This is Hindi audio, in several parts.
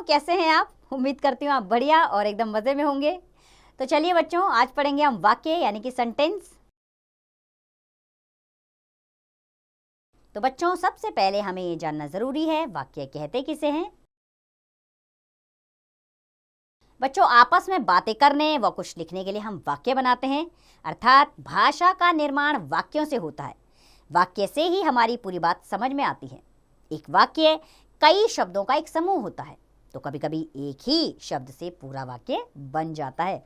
कैसे हैं आप? उम्मीद करती हूँ आप बढ़िया और एकदम मज़े में होंगे। तो चलिए बच्चों, आज पढ़ेंगे हम वाक्य यानी कि सेंटेंस। तो बच्चों, सबसे पहले हमें ये जानना ज़रूरी है वाक्य कहते किसे हैं। बच्चों, आपस में बातें करने व कुछ लिखने के लिए हम वाक्य बनाते हैं, अर्थात भाषा का निर्माण वाक्यों से होता है। वाक्य से ही हमारी पूरी बात समझ में आती है। एक वाक्य कई शब्दों का एक समूह होता है, तो कभी कभी एक ही शब्द से पूरा वाक्य बन जाता है।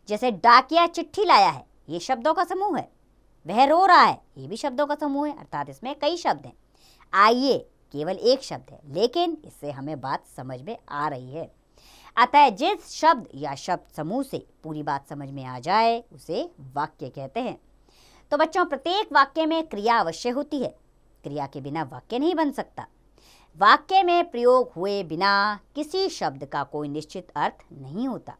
जैसे डाकिया चिट्ठी लाया है, ये शब्दों का समूह है। वह रो रहा है, ये भी शब्दों का समूह है, अर्थात इसमें कई शब्द हैं। आइए केवल एक शब्द है, लेकिन इससे हमें बात समझ में आ रही है। अतः जिस शब्द या शब्द समूह से पूरी बात समझ में आ जाए उसे वाक्य कहते हैं। तो बच्चों, प्रत्येक वाक्य में क्रिया अवश्य होती है। क्रिया के बिना वाक्य नहीं बन सकता। वाक्य में प्रयोग हुए बिना किसी शब्द का कोई निश्चित अर्थ नहीं होता।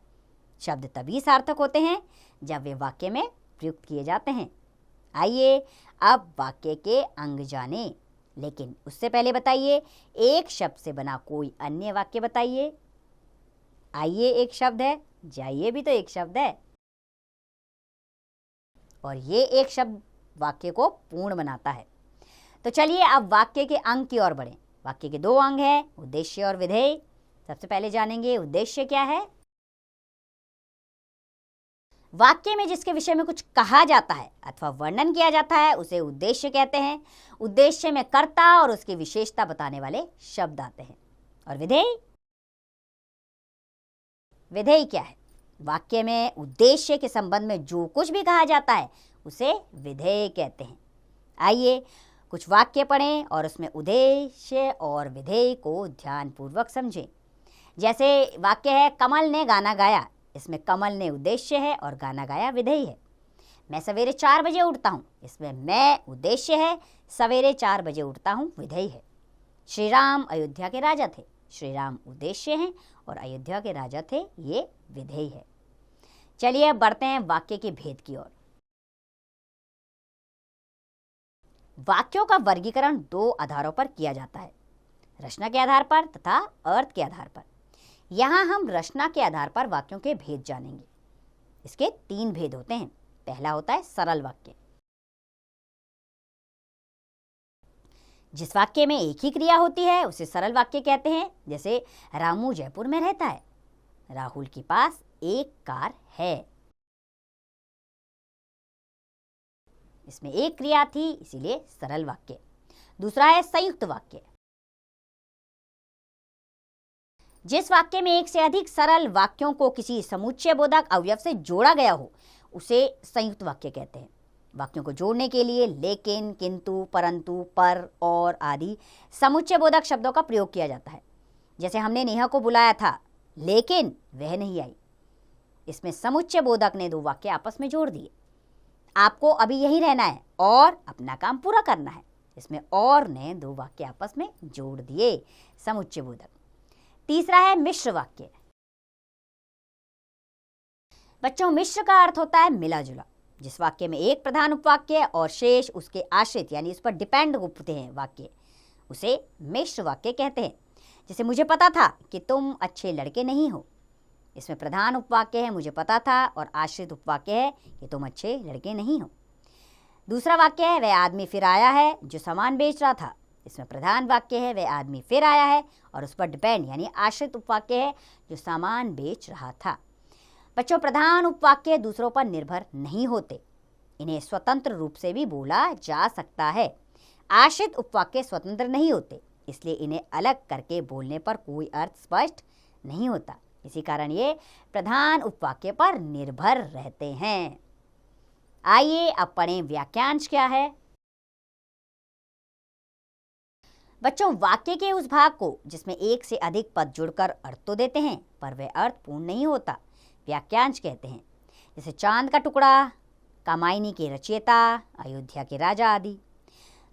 शब्द तभी सार्थक होते हैं जब वे वाक्य में प्रयुक्त किए जाते हैं। आइए अब वाक्य के अंग जानें, लेकिन उससे पहले बताइए एक शब्द से बना कोई अन्य वाक्य बताइए। आइए एक शब्द है, जाइए भी तो एक शब्द है, और ये एक शब्द वाक्य को पूर्ण बनाता है। तो चलिए अब वाक्य के अंग की ओर बढ़ें। वाक्य के दो अंग हैं, उद्देश्य और विधेय। सबसे पहले जानेंगे उद्देश्य क्या है। वाक्य में जिसके विषय में कुछ कहा जाता है अथवा वर्णन किया जाता है उसे उद्देश्य कहते हैं। उद्देश्य में कर्ता और उसकी विशेषता बताने वाले शब्द आते हैं। और विधेय, विधेय क्या है? वाक्य में उद्देश्य के संबंध में जो कुछ भी कहा जाता है उसे विधेय कहते हैं। आइए कुछ वाक्य पढ़ें और उसमें उद्देश्य और विधेय को ध्यानपूर्वक समझें। जैसे वाक्य है, कमल ने गाना गाया। इसमें कमल ने उद्देश्य है और गाना गाया विधेय है। मैं सवेरे 4 बजे उठता हूँ, इसमें मैं उद्देश्य है, सवेरे 4 बजे उठता हूँ विधेय है। श्री राम अयोध्या के राजा थे। श्री राम उद्देश्य हैं और अयोध्या के राजा थे, ये विधेय है। चलिए अब बढ़ते हैं वाक्य के भेद की ओर। वाक्यों का वर्गीकरण 2 आधारों पर किया जाता है, रचना के आधार पर तथा अर्थ के आधार पर। यहाँ हम रचना के आधार पर वाक्यों के भेद जानेंगे। इसके 3 भेद होते हैं। पहला होता है सरल वाक्य। जिस वाक्य में एक ही क्रिया होती है उसे सरल वाक्य कहते हैं। जैसे रामू जयपुर में रहता है, राहुल के पास एक कार है। इसमें एक क्रिया थी, इसीलिए सरल वाक्य। दूसरा है संयुक्त वाक्य। जिस वाक्य में एक से अधिक सरल वाक्यों को किसी समुच्चय बोधक अवयव से जोड़ा गया हो उसे संयुक्त वाक्य कहते हैं। वाक्यों को जोड़ने के लिए लेकिन, किंतु, परंतु, पर, और आदि समुच्चय बोधक शब्दों का प्रयोग किया जाता है। जैसे हमने नेहा को बुलाया था लेकिन वह नहीं आई। इसमें समुच्चय बोधक ने 2 वाक्य आपस में जोड़ दिए। आपको अभी यहीं रहना है और अपना काम पूरा करना है। इसमें और ने 2 वाक्य आपस में जोड़ दिए, समुच्चय बोधक। तीसरा है मिश्र वाक्य। बच्चों, मिश्र का अर्थ होता है मिला जुला। जिस वाक्य में एक प्रधान उपवाक्य और शेष उसके आश्रित यानी उस पर डिपेंड होते हैं वाक्य, उसे मिश्र वाक्य कहते हैं। जैसे मुझे पता था कि तुम अच्छे लड़के नहीं हो। इसमें प्रधान उपवाक्य है मुझे पता था और आश्रित उपवाक्य है कि तुम अच्छे लड़के नहीं हो। दूसरा वाक्य है वह आदमी फिर आया है जो सामान बेच रहा था। इसमें प्रधान वाक्य है वह आदमी फिर आया है और उस पर डिपेंड यानी आश्रित उपवाक्य है जो सामान बेच रहा था। बच्चों, प्रधान उपवाक्य दूसरों पर निर्भर नहीं होते, इन्हें स्वतंत्र रूप से भी बोला जा सकता है। आश्रित उपवाक्य स्वतंत्र नहीं होते, इसलिए इन्हें अलग करके बोलने पर कोई अर्थ स्पष्ट नहीं होता। इसी कारण ये प्रधान उपवाक्य पर निर्भर रहते हैं। आइए अब पढ़ें वाक्यांश क्या है। बच्चों, वाक्य के उस भाग को जिसमें एक से अधिक पद जुड़कर अर्थ तो देते हैं पर वह अर्थ पूर्ण नहीं होता, वाक्यांश कहते हैं। जैसे चांद का टुकड़ा, कामायनी के रचयिता, अयोध्या के राजा आदि।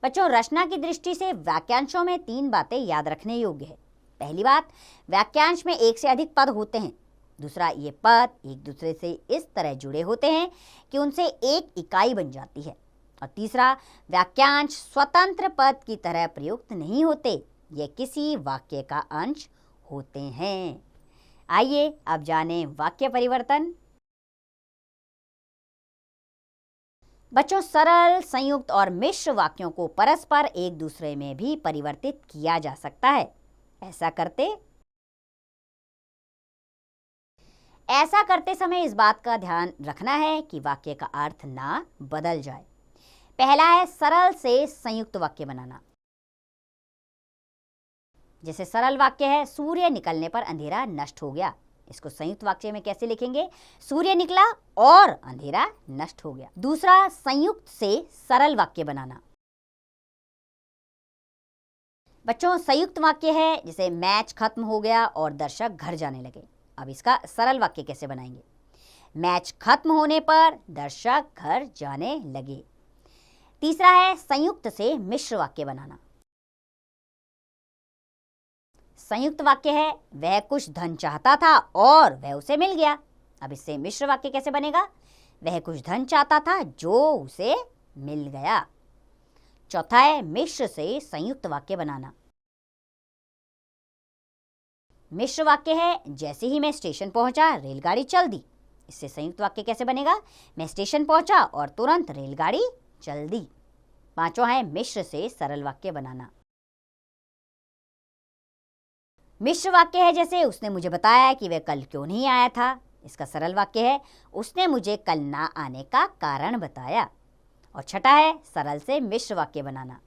बच्चों, रचना की दृष्टि से वाक्यांशों में 3 बातें याद रखने योग्य है। पहली बात, वाक्यांश में एक से अधिक पद होते हैं। दूसरा, ये पद एक दूसरे से इस तरह जुड़े होते हैं कि उनसे एक इकाई बन जाती है। और तीसरा, वाक्यांश स्वतंत्र पद की तरह प्रयुक्त नहीं होते, ये किसी वाक्य का अंश होते हैं। आइए अब जानें वाक्य परिवर्तन। बच्चों, सरल, संयुक्त और मिश्र वाक्यों को परस्पर एक दूसरे में भी परिवर्तित किया जा सकता है। ऐसा करते समय इस बात का ध्यान रखना है कि वाक्य का अर्थ ना बदल जाए। पहला है सरल से संयुक्त वाक्य बनाना। जैसे सरल वाक्य है, सूर्य निकलने पर अंधेरा नष्ट हो गया। इसको संयुक्त वाक्य में कैसे लिखेंगे? सूर्य निकला और अंधेरा नष्ट हो गया। दूसरा, संयुक्त से सरल वाक्य बनाना। बच्चों, संयुक्त वाक्य है जैसे मैच खत्म हो गया और दर्शक घर जाने लगे। अब इसका सरल वाक्य कैसे बनाएंगे? मैच खत्म होने पर दर्शक घर जाने लगे। तीसरा है संयुक्त से मिश्र वाक्य बनाना। संयुक्त वाक्य है वह कुछ धन चाहता था और वह उसे मिल गया। अब इससे मिश्र वाक्य कैसे बनेगा? वह कुछ धन चाहता था जो उसे मिल गया। चौथा है मिश्र से संयुक्त वाक्य बनाना। मिश्र वाक्य है जैसे ही मैं स्टेशन पहुंचा रेलगाड़ी चल दी। इससे संयुक्त वाक्य कैसे बनेगा? मैं स्टेशन पहुंचा और तुरंत रेलगाड़ी चल दी। पांचवा है मिश्र से सरल वाक्य बनाना। मिश्र वाक्य है जैसे उसने मुझे बताया कि वह कल क्यों नहीं आया था। इसका सरल वाक्य है उसने मुझे कल ना आने का कारण बताया। और छठा है सरल से मिश्र वाक्य बनाना।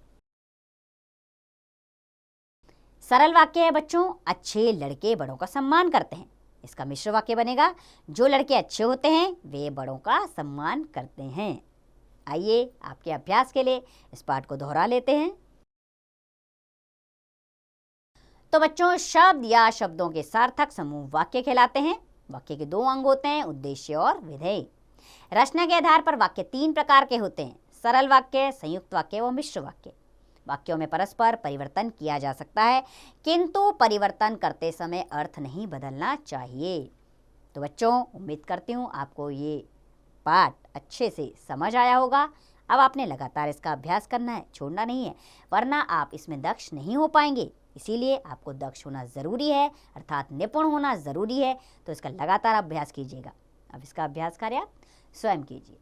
सरल वाक्य है बच्चों, अच्छे लड़के बड़ों का सम्मान करते हैं। इसका मिश्र वाक्य बनेगा जो लड़के अच्छे होते हैं वे बड़ों का सम्मान करते हैं। आइए आपके अभ्यास के लिए इस पाठ को दोहरा लेते हैं। तो बच्चों, शब्द या शब्दों के सार्थक समूह वाक्य कहलाते हैं। वाक्य के दो अंग होते हैं, उद्देश्य और विधेय। रचना के आधार पर वाक्य तीन प्रकार के होते हैं: सरल वाक्य, संयुक्त वाक्य व मिश्र वाक्य। वाक्यों में परस्पर परिवर्तन किया जा सकता है, किंतु परिवर्तन करते समय अर्थ नहीं बदलना चाहिए। तो बच्चों, उम्मीद करती हूँ आपको ये पाठ अच्छे से समझ आया होगा। अब आपने लगातार इसका अभ्यास करना है, छोड़ना नहीं है, वरना आप इसमें दक्ष नहीं हो पाएंगे। इसीलिए आपको दक्ष होना ज़रूरी है, अर्थात निपुण होना ज़रूरी है। तो इसका लगातार अभ्यास कीजिएगा। अब इसका अभ्यास कार्य आप स्वयं कीजिए।